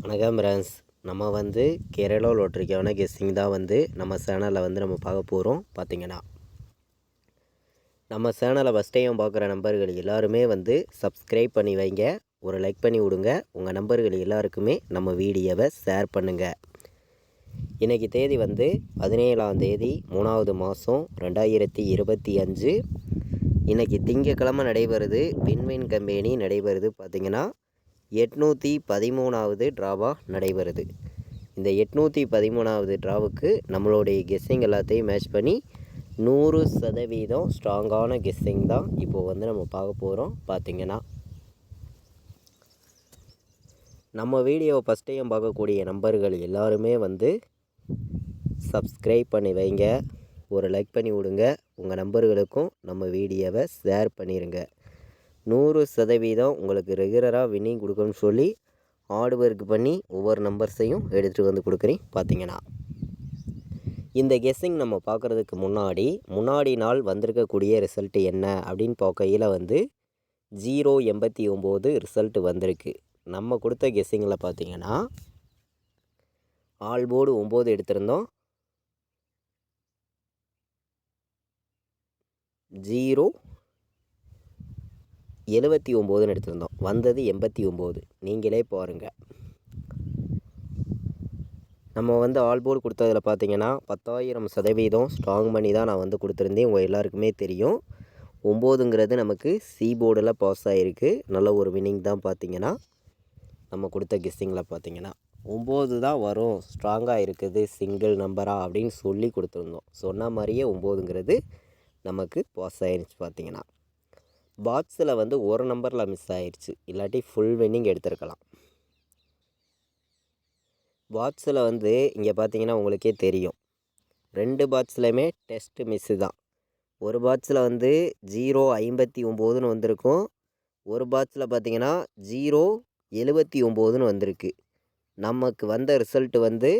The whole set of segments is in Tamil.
வணக்கம் ஃப்ரெண்ட்ஸ். நம்ம வந்து கேரளா லாட்ரிக்கான கெஸ்ஸிங் தான் வந்து நம்ம சேனலில் வந்து நம்ம பார்க்க போகிறோம். பார்த்திங்கன்னா நம்ம சேனலை ஃபஸ்ட் டைம் பார்க்குற நம்பர்கள் எல்லாருமே வந்து சப்ஸ்கிரைப் பண்ணி வைங்க, ஒரு லைக் பண்ணி விடுங்க. உங்கள் நம்பர்கள் எல்லாருக்குமே நம்ம வீடியோவை ஷேர் பண்ணுங்கள். இன்றைக்கி தேதி வந்து 17ஆம் தேதி 3வது மாதம் 2025. இன்றைக்கி திங்கக்கிழமை நடைபெறுது. வின்வின் கம்பெனி நடைபெறுது. பார்த்திங்கன்னா 813வது ட்ராவாக நடைபெறுது. இந்த 813வது ட்ராவுக்கு நம்மளுடைய கெஸ்ஸிங் எல்லாத்தையும் மேட்ச் பண்ணி 100% ஸ்ட்ராங்கான கெஸ்ஸிங் தான் இப்போது வந்து நம்ம பார்க்க போகிறோம். பார்த்திங்கன்னா நம்ம வீடியோவை ஃபஸ்ட் டைம் பார்க்கக்கூடிய நம்பர்கள் எல்லாருமே வந்து சப்ஸ்கிரைப் பண்ணி வைங்க, ஒரு லைக் பண்ணி விடுங்க. உங்கள் நம்பர்களுக்கும் நம்ம வீடியோவை ஷேர் பண்ணிடுங்க. 100% உங்களுக்கு ரெகுலராக வின்னிங் கொடுக்கணும்னு சொல்லி ஹார்ட் ஒர்க் பண்ணி ஒவ்வொரு நம்பர்ஸையும் எடுத்துகிட்டு வந்து கொடுக்குறேன். பார்த்திங்கன்னா இந்த கெஸ்ஸிங் நம்ம பார்க்குறதுக்கு முன்னாடி நாள் வந்திருக்கக்கூடிய ரிசல்ட்டு என்ன அப்படின்னு பார்க்கையில் வந்து 089 ரிசல்ட்டு வந்திருக்கு. நம்ம கொடுத்த கெஸ்ஸிங்கில் பார்த்திங்கன்னா ஆல் போர்டு 9 எடுத்திருந்தோம். 079ன்னு எடுத்திருந்தோம். வந்தது 89. நீங்களே பாருங்கள். நம்ம வந்து ஆல் போர்டு கொடுத்ததில் பார்த்தீங்கன்னா 10,000% ஸ்ட்ராங் பண்ணி தான் நான் வந்து கொடுத்துருந்தேன். உங்கள் எல்லாருக்குமே தெரியும். 9ங்கிறது நமக்கு சி போர்டில் பாஸ் ஆகிருக்கு. நல்ல ஒரு வின்னிங் தான். பார்த்திங்கன்னா நம்ம கொடுத்த கெஸ்ஸிங்கில் பார்த்திங்கன்னா 9 தான் வரும், ஸ்ட்ராங்காக இருக்குது சிங்கிள் நம்பராக அப்படின்னு சொல்லி கொடுத்துருந்தோம். சொன்ன மாதிரியே 9ங்கிறது நமக்கு பாஸ் ஆகிருச்சு. பார்த்திங்கன்னா பாக்ஸில் வந்து ஒரு நம்பரில் மிஸ் ஆயிடுச்சு, இல்லாட்டி ஃபுல் வின்னிங் எடுத்திருக்கலாம். பாக்ஸில் வந்து இங்கே பார்த்தீங்கன்னா உங்களுக்கே தெரியும், 2 பாக்ஸ்லையுமே டெஸ்ட்டு மிஸ்ஸு தான். ஒரு பாக்ஸில் வந்து 059ன்னு வந்திருக்கும். ஒரு பாக்ஸில் பார்த்தீங்கன்னா 079ன்னு வந்திருக்கு. நமக்கு வந்த ரிசல்ட்டு வந்து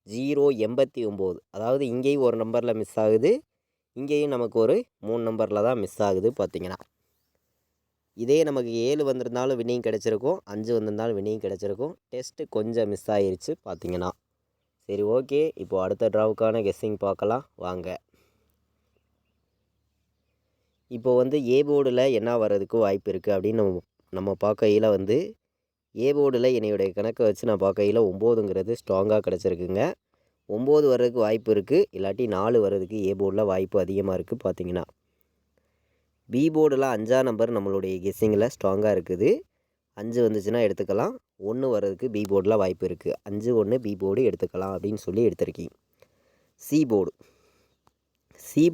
089. அதாவது இங்கேயும் ஒரு நம்பரில் மிஸ் ஆகுது, இங்கேயும் நமக்கு ஒரு 3 நம்பரில் தான் மிஸ் ஆகுது. பார்த்திங்கன்னா இதே நமக்கு 7 வந்திருந்தாலும் வின்னிங் கிடச்சிருக்கும், 5 வந்திருந்தாலும் வின்னிங் கிடச்சிருக்கும். டெஸ்ட்டு கொஞ்சம் மிஸ் ஆகிருச்சு. பார்த்திங்கன்னா சரி, ஓகே. இப்போது அடுத்த ட்ராவுக்கான கெஸ்ஸிங் பார்க்கலாம் வாங்க. இப்போ வந்து ஏ போர்டில் என்ன வர்றதுக்கு வாய்ப்பு இருக்குது அப்படின்னு நம்ம பார்க்கையில் வந்து ஏ போர்டில் என்னுடைய கணக்கை வச்சு நான் பார்க்கையில் 9ங்கிறது ஸ்ட்ராங்காக கிடச்சிருக்குங்க. 9 வர்றதுக்கு வாய்ப்பு இருக்குது, இல்லாட்டி 4 வர்றதுக்கு ஏ போர்டில் வாய்ப்பு அதிகமாக இருக்குது. பார்த்திங்கன்னா பி போர்டில் 5ஆம் நம்பர் நம்மளுடைய கெஸ்ஸிங்கில் ஸ்ட்ராங்காக இருக்குது. 5 வந்துச்சுன்னா எடுத்துக்கலாம். 1 வர்றதுக்கு பி போர்டில் வாய்ப்பு இருக்குது. 5 1 பி போர்டு எடுத்துக்கலாம் அப்படின்னு சொல்லி எடுத்திருக்கீங்க. சி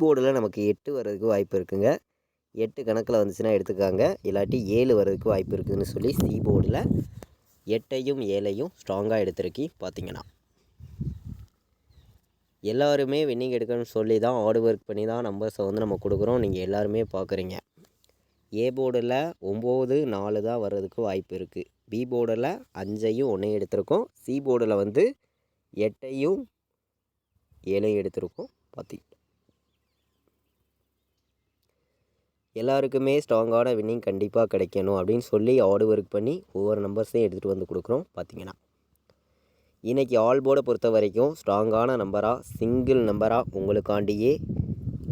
போர்டில் நமக்கு 8 வர்றதுக்கு வாய்ப்பு இருக்குங்க. 8 கணக்கில் வந்துச்சுன்னா எடுத்துக்காங்க, இல்லாட்டி 7 வர்றதுக்கு வாய்ப்பு இருக்குதுன்னு சொல்லி சி போர்டில் 8ஐயும் 7ஐயும் ஸ்ட்ராங்காக எடுத்திருக்கி. பார்த்திங்கன்னா எல்லாருமே வின்னிங் எடுக்கணும்னு சொல்லி தான் ஹார்ட் ஒர்க் பண்ணி தான் நம்பர்ஸை வந்து நம்ம கொடுக்குறோம். நீங்கள் எல்லாருமே பார்க்குறீங்க. ஏ போர்டில் 9 4 தான் வர்றதுக்கு வாய்ப்பு இருக்குது. பி போர்டில் 5ஐயும் 1ஐயும் எடுத்திருக்கோம். சி போர்டில் வந்து 8ஐயும் 7ஐயும் எடுத்திருக்கோம். பார்த்திங்கன்னா எல்லாருக்குமே ஸ்ட்ராங்கான வின்னிங் கண்டிப்பாக கிடைக்கணும் அப்படின்னு சொல்லி ஹார்ட் ஒர்க் பண்ணி ஒவ்வொரு நம்பர்ஸையும் எடுத்துகிட்டு வந்து கொடுக்குறோம். பார்த்திங்கன்னா இன்றைக்கி ஆல் போர்டை பொறுத்த வரைக்கும் ஸ்ட்ராங்கான நம்பராக, சிங்கிள் நம்பராக, உங்களுக்காண்டியே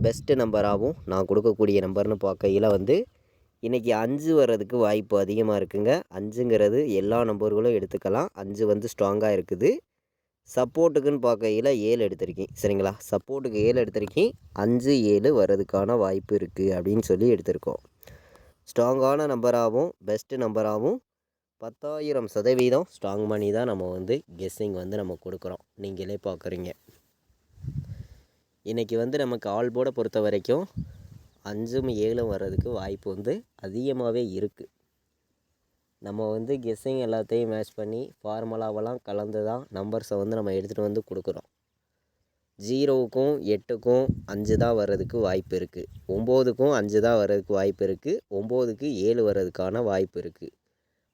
பெஸ்ட்டு நம்பராகவும் நான் கொடுக்கக்கூடிய நம்பர்னு பார்க்கையில் வந்து இன்றைக்கி 5 வர்றதுக்கு வாய்ப்பு அதிகமாக இருக்குங்க. 5ங்கிறது எல்லா நம்பர்களும் எடுத்துக்கலாம். 5 வந்து ஸ்ட்ராங்காக இருக்குது. சப்போர்ட்டுக்குன்னு பார்க்கையில் 7 எடுத்திருக்கேன். சரிங்களா, சப்போர்ட்டுக்கு 7 எடுத்திருக்கேன். 5 7 வர்றதுக்கான வாய்ப்பு இருக்குது அப்படின்னு சொல்லி எடுத்திருக்கோம். ஸ்ட்ராங்கான நம்பராகவும் பெஸ்ட்டு நம்பராகவும் 10,000% ஸ்ட்ராங் பண்ணி தான் நம்ம வந்து கெஸ்ஸிங் வந்து நம்ம கொடுக்குறோம். நீங்களே பார்க்குறீங்க. இன்றைக்கி வந்து நமக்கு ஆல் போர்டை பொறுத்த வரைக்கும் 5ம் 7ம் வர்றதுக்கு வாய்ப்பு வந்து அதிகமாகவே இருக்குது. நம்ம வந்து கெஸ்ஸிங் எல்லாத்தையும் மேட்ச் பண்ணி ஃபார்முலாவெல்லாம் கலந்து தான் நம்பர்ஸை வந்து நம்ம எடுத்துகிட்டு வந்து கொடுக்குறோம். 0க்கும் 8க்கும் 5 தான் வர்றதுக்கு வாய்ப்பு இருக்குது. 9க்கும் 5 தான் வர்றதுக்கு வாய்ப்பு இருக்குது. 9க்கு 7 வர்றதுக்கான வாய்ப்பு இருக்குது.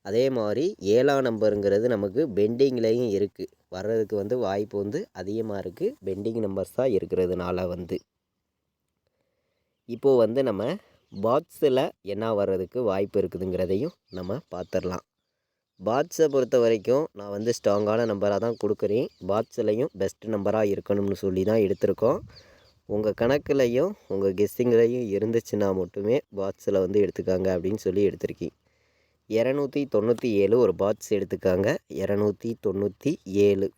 அதே மாதிரி 7ஆம் நம்பருங்கிறது நமக்கு பெண்டிங்லேயும் இருக்குது. வர்றதுக்கு வந்து வாய்ப்பு வந்து அதிகமாக இருக்குது. பெண்டிங் நம்பர்ஸாக இருக்கிறதுனால வந்து இப்போது வந்து நம்ம பாக்ஸில் என்ன வர்றதுக்கு வாய்ப்பு இருக்குதுங்கிறதையும் நம்ம பார்த்துடலாம். பாட்ஸை பொறுத்த வரைக்கும் நான் வந்து ஸ்ட்ராங்கான நம்பராக தான் கொடுக்குறேன். பாட்ஸ்லையும் பெஸ்ட் நம்பராக இருக்கணும்னு சொல்லி தான் எடுத்திருக்கோம். உங்கள் கணக்குலையும் உங்கள் கெஸ்ஸிங்லையும் இருந்துச்சுன்னா மட்டுமே பாட்ஸில் வந்து எடுத்துக்காங்க அப்படின்னு சொல்லி எடுத்திருக்கேன். 297 ஒரு பாட்ஸ் எடுத்துக்காங்க. 297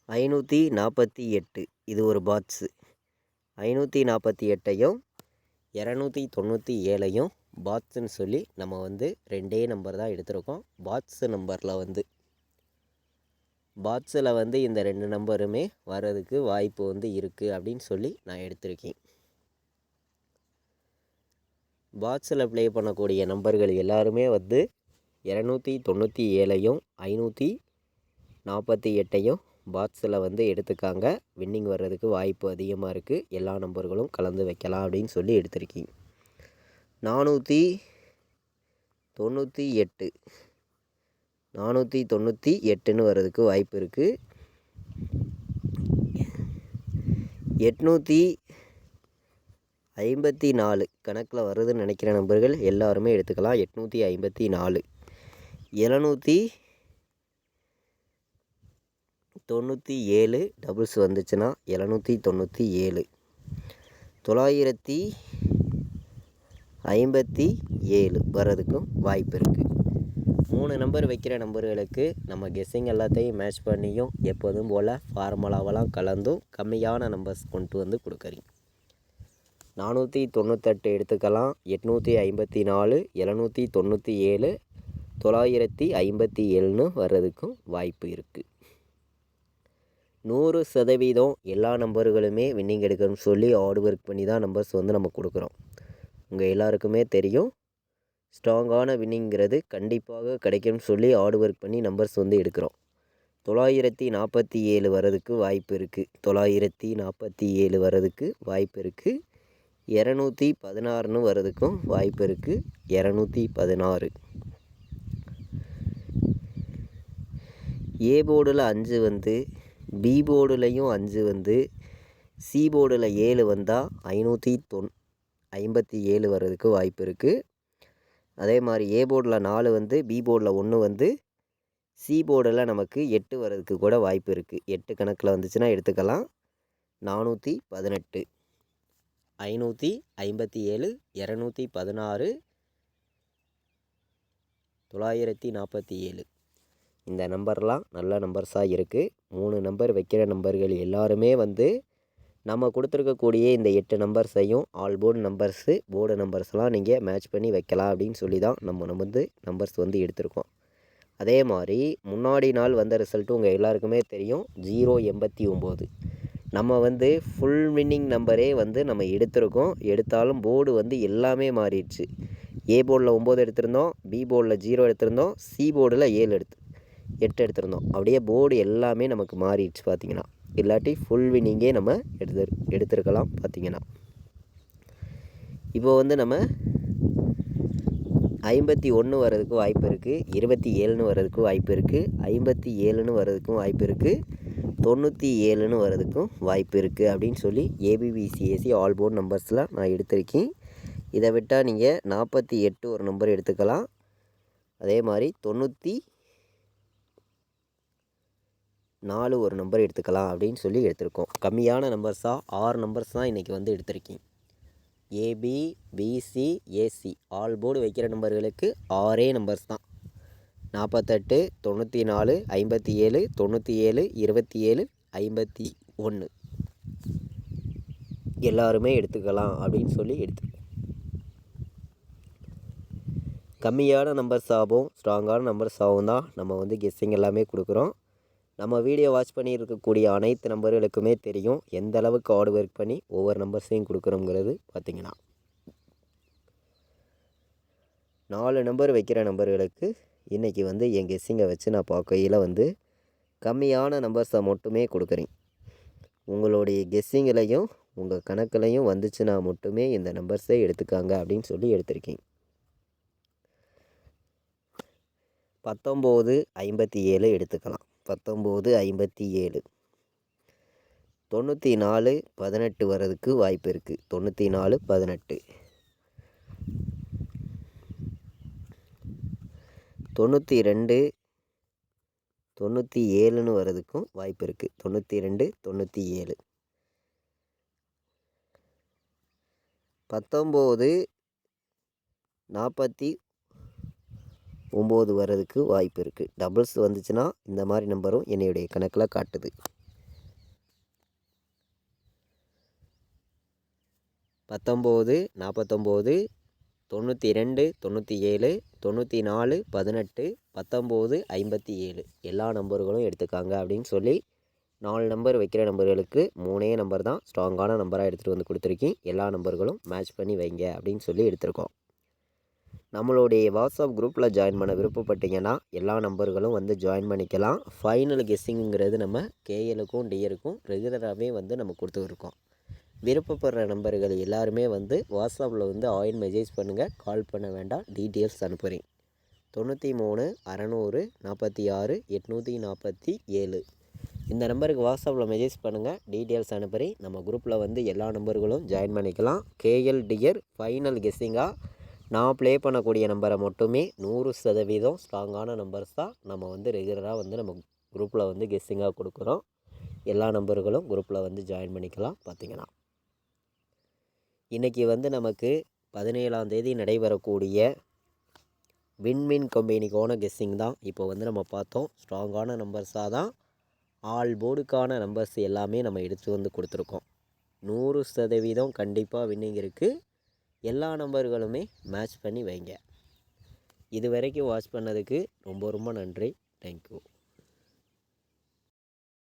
548 இது ஒரு பாட்ஸு. 548ஐயும் 297ஐயும் பாட்ஸுன்னு சொல்லி நம்ம வந்து 2 நம்பர் தான் எடுத்திருக்கோம். பாட்ஸு நம்பரில் வந்து பாட்ஸில் வந்து இந்த 2 நம்பருமே வர்றதுக்கு வாய்ப்பு வந்து இருக்குது அப்படின்னு சொல்லி நான் எடுத்திருக்கேன். பாட்ஸில் ப்ளே பண்ணக்கூடிய நம்பர்கள் எல்லாருமே வந்து 297ஐயும் 548ஐயும் பாட்ஸில் வந்து எடுத்துக்காங்க. வின்னிங் வர்றதுக்கு வாய்ப்பு அதிகமாக இருக்குது. எல்லா நம்பர்களும் கலந்து வைக்கலாம் அப்படின்னு சொல்லி எடுத்திருக்கேன். 498 498ன்னு வர்றதுக்கு வாய்ப்பு இருக்குது. 854 கணக்கில் வருதுன்னு நினைக்கிற நம்பர்கள் எல்லாருமே எடுத்துக்கலாம். 854 797 டபுள்ஸ் வந்துச்சுன்னா 797 957 வர்றதுக்கும் வாய்ப்பு இருக்குது. 3 நம்பர் வைக்கிற நம்பர்களுக்கு நம்ம கெஸ்ஸிங் எல்லாத்தையும் மேட்ச் பண்ணியும் எப்போதும் போல் ஃபார்முலாவெல்லாம் கலந்தும் கம்மியான நம்பர்ஸ் கொண்டு வந்து கொடுக்குறீங்க. 498 எடுத்துக்கலாம். 854 797 957ன்னு வர்றதுக்கும் வாய்ப்பு இருக்குது. 100% எல்லா நம்பர்களுமே வின்னிங் எடுக்கணும்னு சொல்லி ஹார்ட் ஒர்க் பண்ணி தான் நம்பர்ஸ் வந்து நம்ம கொடுக்குறோம். உங்கள் எல்லாருக்குமே தெரியும், ஸ்ட்ராங்கான வின்னிங்கிறது கண்டிப்பாக கிடைக்கும்னு சொல்லி ஹார்ட் ஒர்க் பண்ணி நம்பர்ஸ் வந்து எடுக்கிறோம். 947 வர்றதுக்கு வாய்ப்பு இருக்குது. 947 வர்றதுக்கு வாய்ப்பு இருக்குது. 216ன்னு வர்றதுக்கும் வாய்ப்பு இருக்குது. 216 ஏ போர்டில் 5 வந்து பி போர்டுலையும் 5 வந்து சி போர்டில் 7 வந்தால் 557 வர்றதுக்கு வாய்ப்பு இருக்குது. அதே மாதிரி ஏ போர்டில் 4 வந்து பி போர்டில் 1 வந்து சி போர்டில் நமக்கு 8 வர்றதுக்கு கூட வாய்ப்பு இருக்குது. 8 கணக்கில் வந்துச்சுன்னா எடுத்துக்கலாம். 418 557 216 947 இந்த நம்பர்லாம் நல்ல நம்பர்ஸாக இருக்குது. 3 நம்பர் வைக்கிற நம்பர்கள் எல்லாருமே வந்து நம்ம கொடுத்துருக்கக்கூடிய இந்த 8 நம்பர்ஸையும் ஆல் போர்டு நம்பர்ஸு போர்டு நம்பர்ஸ்லாம் நீங்கள் மேட்ச் பண்ணி வைக்கலாம் அப்படின்னு சொல்லி தான் நம்ம வந்து நம்பர்ஸ் வந்து எடுத்திருக்கோம். அதே மாதிரி முன்னாடி நாள் வந்த ரிசல்ட்டு உங்கள் எல்லாருக்குமே தெரியும். 089 நம்ம வந்து ஃபுல் வின்னிங் நம்பரே வந்து நம்ம எடுத்திருக்கோம். எடுத்தாலும் போர்டு வந்து எல்லாமே மாறிடுச்சு. ஏ போர்டில் 9 எடுத்திருந்தோம், பி போர்டில் 0 எடுத்திருந்தோம், சி போர்டில் 8 எடுத்திருந்தோம். அப்படியே போர்டு எல்லாமே நமக்கு மாறிடுச்சு பார்த்திங்கன்னா. இல்லாட்டி ஃபுல் வின்னிங்கே நம்ம எடுத்திருக்கலாம் பார்த்திங்கன்னா. இப்போ வந்து நம்ம 51 வர்றதுக்கு வாய்ப்பு இருக்குது. 27ன்னு வர்றதுக்கு வாய்ப்பு இருக்குது. 57ன்னு வர்றதுக்கும் வாய்ப்பு இருக்குது. 97ன்னு வர்றதுக்கும் வாய்ப்பு இருக்குது அப்படின்னு சொல்லி ஏபிபிசிஎஸ்சி ஆல் போர்டு நம்பர்ஸில் நான் எடுத்திருக்கேன். இதை விட்டால் நீங்கள் 48 ஒரு நம்பர் எடுத்துக்கலாம். அதே மாதிரி 94 ஒரு நம்பர் எடுத்துக்கலாம் அப்படின்னு சொல்லி எடுத்திருக்கோம். கம்மியான நம்பர்ஸாக 6 நம்பர்ஸ் தான் இன்றைக்கி வந்து எடுத்திருக்கேன். AB PC AC all board வைக்கிற நம்பர்களுக்கு 6 நம்பர்ஸ் தான். 48 94 57 97 27 51 எல்லாருமே எடுத்துக்கலாம் அப்படின்னு சொல்லி எடுத்துருக்கோம். கம்மியான நம்பர்ஸாகவும் ஸ்ட்ராங்கான நம்பர்ஸாகவும் தான் நம்ம வந்து கெஸ்ஸிங் எல்லாமே கொடுக்குறோம். நம்ம வீடியோ வாட்ச் பண்ணி இருக்கக்கூடிய அனைத்து நம்பர்களுக்குமே தெரியும் எந்த அளவுக்கு ஹார்ட் ஒர்க் பண்ணி ஒவ்வொரு நம்பர்ஸையும் கொடுக்குறோங்கிறது. பார்த்திங்கன்னா 4 நம்பர் வைக்கிற நம்பர்களுக்கு இன்றைக்கி வந்து என் கெஸ்ஸிங்கை வச்சு நான் பார்க்கையில் வந்து கம்மியான நம்பர்ஸை மட்டுமே கொடுக்குறேன். உங்களுடைய கெஸ்ஸிங்கிலையும் உங்கள் கணக்குலையும் வந்துச்சுன்னா மட்டுமே இந்த நம்பர்ஸை எடுத்துக்காங்க அப்படின்னு சொல்லி எடுத்திருக்கேன். 1957 எடுத்துக்கலாம். 1957 94 18 வர்றதுக்கு வாய்ப்பு இருக்குது. 94 18 92 97ன்னு வர்றதுக்கும் வாய்ப்பு இருக்குது. 92 97 19 49 வர்றதுக்கு வாய்ப்பு இருக்குது. டபுள்ஸ் வந்துச்சுன்னா இந்த மாதிரி நம்பரும் என்னுடைய கணக்கில் காட்டுது. 19 49 92 97 94 18 19 57 எல்லா நம்பர்களும் எடுத்துக்காங்க அப்படின்னு சொல்லி 4 நம்பர் வைக்கிற நம்பர்களுக்கு 3 நம்பர் தான் ஸ்ட்ராங்கான நம்பராக எடுத்துகிட்டு வந்து கொடுத்துருக்கேன். எல்லா நம்பர்களும் மேட்ச் பண்ணி வைங்க அப்படின்னு சொல்லி எடுத்திருக்கோம். நம்மளுடைய வாட்ஸ்அப் குரூப்பில் ஜாயின் பண்ண விருப்பப்பட்டீங்கன்னா எல்லா நம்பர்களும் வந்து ஜாயின் பண்ணிக்கலாம். ஃபைனல் கெஸ்ஸிங்கிறது நம்ம கேஎலுக்கும் டிஆருக்கும் ரெகுலராகவே வந்து நம்ம கொடுத்துருக்கோம். விருப்பப்படுற நம்பர்கள் எல்லாருமே வந்து வாட்ஸ்அப்பில் வந்து ஆயின் மெசேஜ் பண்ணுங்கள். கால் பண்ண வேண்டாம், டீட்டெயில்ஸ் அனுப்புகிறேன். 93 600 46 847 இந்த நம்பருக்கு வாட்ஸ்அப்பில் மெசேஜ் பண்ணுங்கள், டீட்டெயில்ஸ் அனுப்புகிறேன். நம்ம குரூப்பில் வந்து எல்லா நம்பர்களும் ஜாயின் பண்ணிக்கலாம். கேஎல் டிஆர் ஃபைனல் கெஸ்ஸிங்காக நான் ப்ளே பண்ணக்கூடிய நம்பரை மட்டுமே 100% ஸ்ட்ராங்கான நம்பர்ஸ் தான் நம்ம வந்து ரெகுலராக வந்து நம்ம குரூப்பில் வந்து கெஸ்ஸிங்காக கொடுக்குறோம். எல்லா நம்பர்களும் குரூப்பில் வந்து ஜாயின் பண்ணிக்கலாம். பார்த்திங்கன்னா இன்றைக்கி வந்து நமக்கு 17ஆம் தேதி நடைபெறக்கூடிய வின்மின் கம்பெனிக்கான கெஸ்ஸிங் தான் இப்போ வந்து நம்ம பார்த்தோம். ஸ்ட்ராங்கான நம்பர்ஸாக தான் ஆல் போர்டுக்கான நம்பர்ஸ் எல்லாமே நம்ம எடுத்து வந்து கொடுத்துருக்கோம். 100% கண்டிப்பாக வின்னிங் இருக்குது. எல்லா நம்பர்களுமே மேட்ச் பண்ணி வைங்க. இது வரைக்கும் வாட்ச் பண்ணதுக்கு ரொம்ப ரொம்ப நன்றி. தேங்க்யூ.